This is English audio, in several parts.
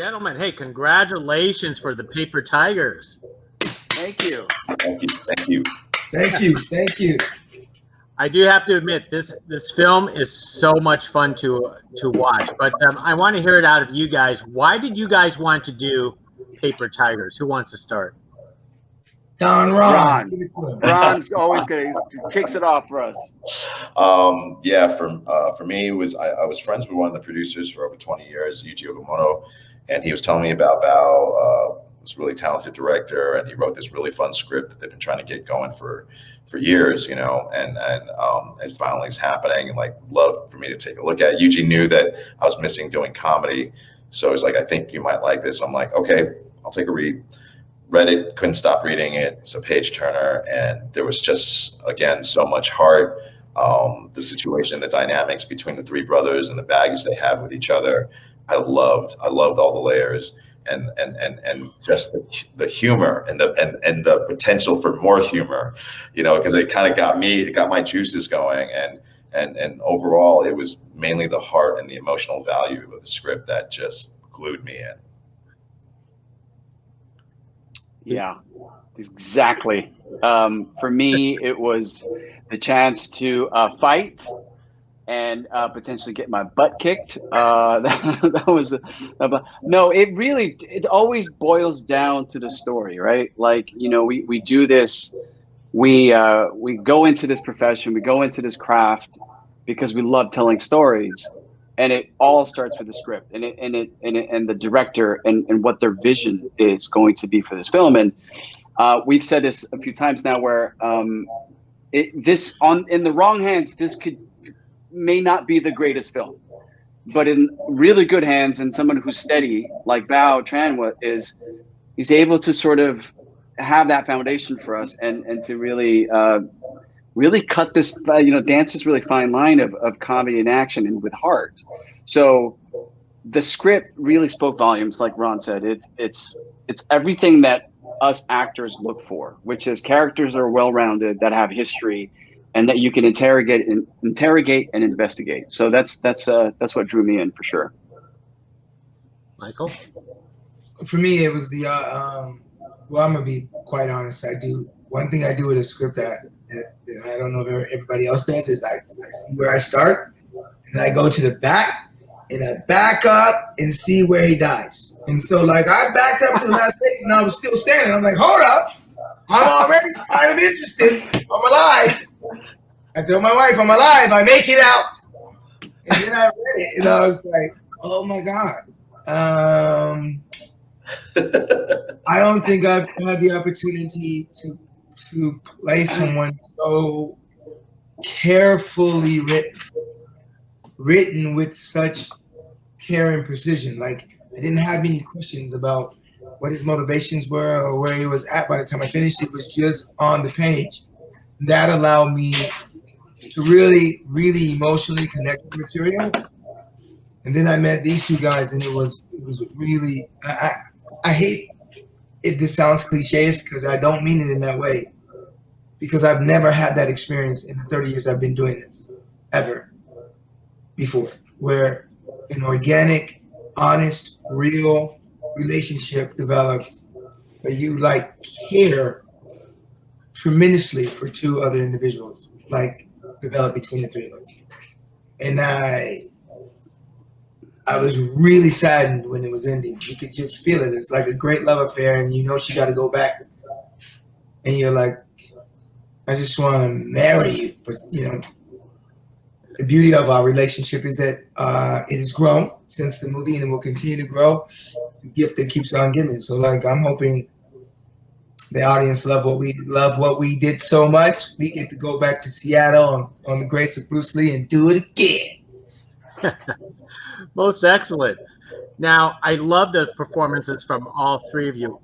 Gentlemen, hey, congratulations for the Paper Tigers. Thank you. Thank you. Thank you. Thank you. Thank you. I do have to admit, this film is so much fun to watch. But I want to hear it out of you guys. Why did you guys want to do Paper Tigers? Who wants to start? Ron. Ron's always good. He kicks it off for us. Yeah, for me, it was I was friends with one of the producers for over 20 years, Yuji Okamoto, and he was telling me about Bao, this really talented director, and he wrote this really fun script that they've been trying to get going for years, you know, and it finally is happening, and like love for me to take a look at. Yuji knew that I was missing doing comedy, so he's like, I think you might like this. I'm like, okay, I'll take a read. Read it, couldn't stop reading it. It's a page turner, and there was just, again, so much heart. The situation, the dynamics between the three brothers and the baggage they have with each other, I loved all the layers, and just the humor and the potential for more humor, you know, because it kind of got my juices going, and overall it was mainly the heart and the emotional value of the script that just glued me in. Yeah, exactly. For me, it was the chance to fight and potentially get my butt kicked. That was no. It always boils down to the story, right? Like, you know, we do this. We go into this profession. We go into this craft because we love telling stories. And it all starts with the script and the director and what their vision is going to be for this film. And we've said this a few times now, where in the wrong hands, this may not be the greatest film, but in really good hands and someone who's steady like Bao Tran he's able to sort of have that foundation for us and to really cut this, dance this really fine line of comedy and action and with heart. So the script really spoke volumes, like Ron said. It's everything that us actors look for, which is characters that are well-rounded, that have history, and that you can interrogate and investigate. So that's what drew me in for sure. Michael? For me, it was the well, I'm gonna be quite honest. One thing I do with a script that I don't know if everybody else does is I see where I start, and I go to the back, and I back up and see where he dies. And so, like, I backed up to the last page, and I was still standing. I'm like, hold up, I'm already kind of interested. I'm alive. I tell my wife I'm alive. I make it out, and then I read it, and I was like, oh my god. I don't think I've had the opportunity to play someone so carefully written with such care and precision. Like, I didn't have any questions about what his motivations were or where he was at by the time I finished. It was just on the page. That allowed me to really, really emotionally connect with the material. And then I met these two guys, and it was really, I hate it. This sounds cliche because I don't mean it in that way, because I've never had that experience in the 30 years I've been doing this, ever before, where an organic, honest, real relationship develops where you like care tremendously for two other individuals, like develop between the three of us. And I was really saddened when it was ending. You could just feel it. It's like a great love affair, and you know she got to go back. And you're like, I just want to marry you. But, you know, the beauty of our relationship is that it has grown since the movie, and it will continue to grow. The gift that keeps on giving. So, like, I'm hoping the audience love what we did so much. We get to go back to Seattle on the grace of Bruce Lee and do it again. Most excellent. Now, I love the performances from all three of you.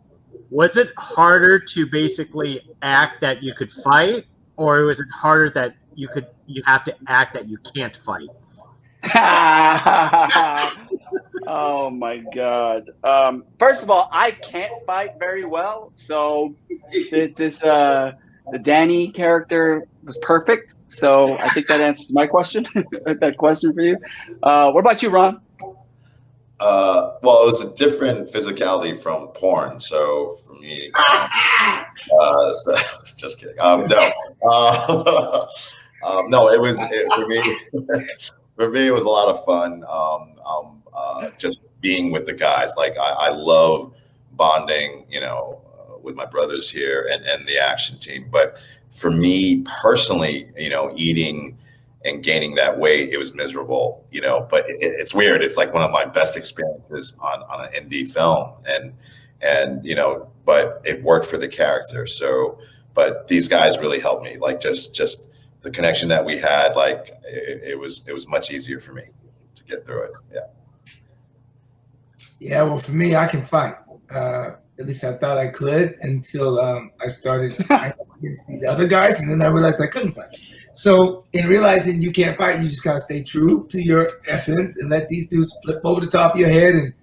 Was it harder to basically act that you could fight, or was it harder that you have to act that you can't fight? Oh my God. First of all, I can't fight very well, so the Danny character was perfect. So I think that answers my question. That question for you. What about you, Ron? Well, it was a different physicality from porn. So for me, so, just kidding. No, no, for me. For me, it was a lot of fun. Just being with the guys. Like I love bonding, with my brothers here and the action team. But for me personally, eating and gaining that weight, it was miserable, but it's weird. It's like one of my best experiences on an indie film, and but it worked for the character. So, but these guys really helped me, like just the connection that we had, like it was much easier for me to get through it. Yeah, well, for me, I can fight. At least I thought I could until I started fighting against these other guys, and then I realized I couldn't fight. So in realizing you can't fight, you just gotta stay true to your essence and let these dudes flip over the top of your head. And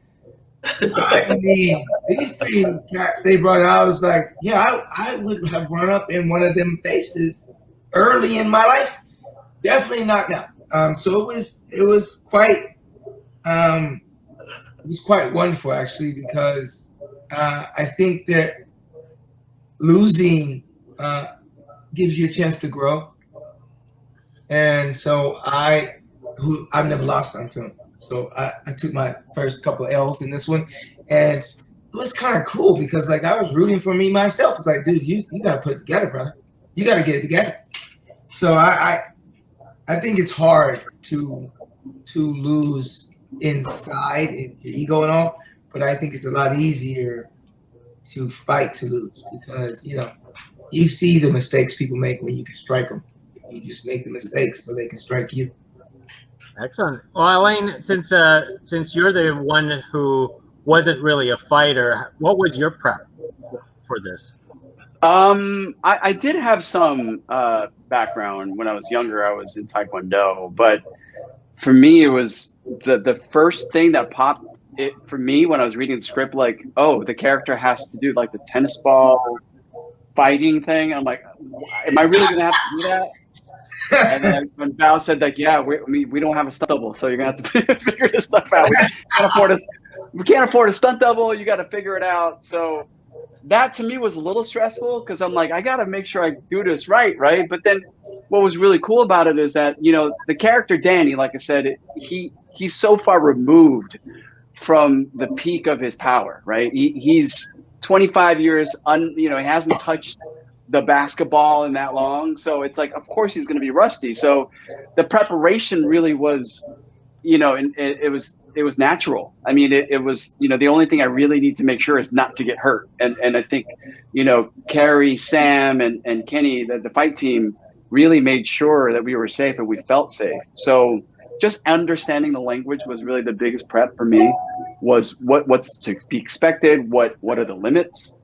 I mean, these three cats they brought out, I was like, yeah, I would have run up in one of them faces early in my life. Definitely not now. So it was quite wonderful actually, because I think that losing gives you a chance to grow. And so I've never lost on film. So I took my first couple of L's in this one, and it was kind of cool because like I was rooting for me myself. It's like, dude, you gotta put it together, brother. You gotta get it together. So I think it's hard to lose inside in your ego and all, but I think it's a lot easier to fight to lose because you see the mistakes people make when you can strike them. You just make the mistakes so they can strike you. Excellent. Well, Alain, since you're the one who wasn't really a fighter, what was your prep for this? I did have some background when I was younger. I was in Taekwondo, but for me, it was the first thing that popped it for me when I was reading the script. Like, oh, the character has to do like the tennis ball fighting thing. I'm like, am I really gonna have to do that? And then when Bao said like, yeah, we don't have a stunt double, so you're gonna have to figure this stuff out. We can't afford a stunt double. You got to figure it out. So that to me was a little stressful because I'm like, I got to make sure I do this right. But then what was really cool about it is that the character Danny, like I said, he's so far removed from the peak of his power. Right, he's 25 years he hasn't touched the basketball in that long, so it's like of course he's going to be rusty. So the preparation really was and it was natural. I mean, it was the only thing I really need to make sure is not to get hurt, and I think Carrie, Sam, and Kenny, the fight team really made sure that we were safe and we felt safe. So just understanding the language was really the biggest prep for me. Was what's to be expected, what are the limits,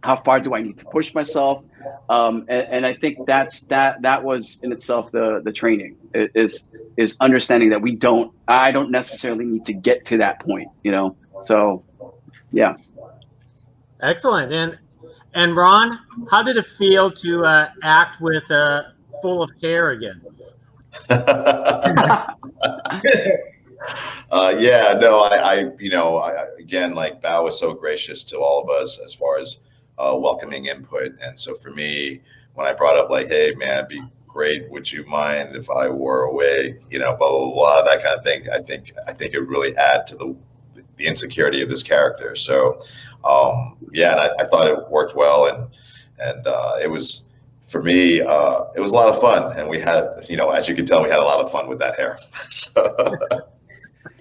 how far do I need to push myself, and I think that was in itself the training is understanding that I don't necessarily need to get to that point, so yeah. Excellent. And Ron, how did it feel to act with full of hair again? Yeah, no, I again, like Bao was so gracious to all of us as far as welcoming input. And so for me, when I brought up like, hey man, it'd be great, would you mind if I wore a wig, blah, blah, blah, that kind of thing. I think it would really add to the insecurity of this character. So yeah, and I thought it worked well, and it was, for me, it was a lot of fun, and we had, as you can tell, we had a lot of fun with that hair. So.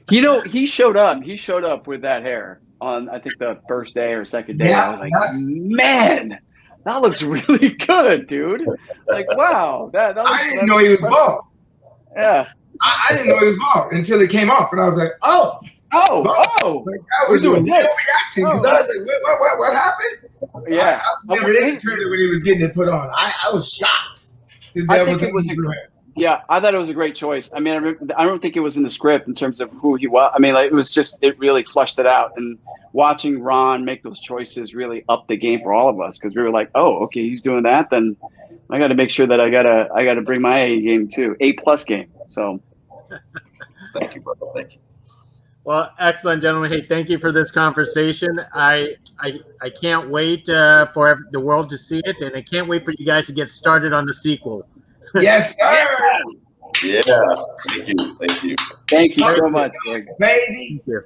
He showed up with that hair on, I think, the first day or second day. Yeah, I was like, man, that looks really good, dude. Like, wow. I didn't know he was bald. Yeah. I didn't know he was bald until it came off, and I was like, oh. Like, that was a real reaction, because I was like, wait, what happened? Yeah. I was never in the trailer when he was getting it put on. I was shocked. I think it was yeah, I thought it was a great choice. I mean, I don't think it was in the script in terms of who he was. I mean, like, it really flushed it out. And watching Ron make those choices really upped the game for all of us, because we were like, oh, okay, he's doing that. Then I got to make sure that I gotta bring my A game too, A+ game. So. Thank you, brother. Thank you. Well, excellent, gentlemen. Hey, thank you for this conversation. I can't wait for the world to see it, and I can't wait for you guys to get started on the sequel. Yes, sir. Yeah. Thank you. Thank you so much, Greg. Baby. Thank you.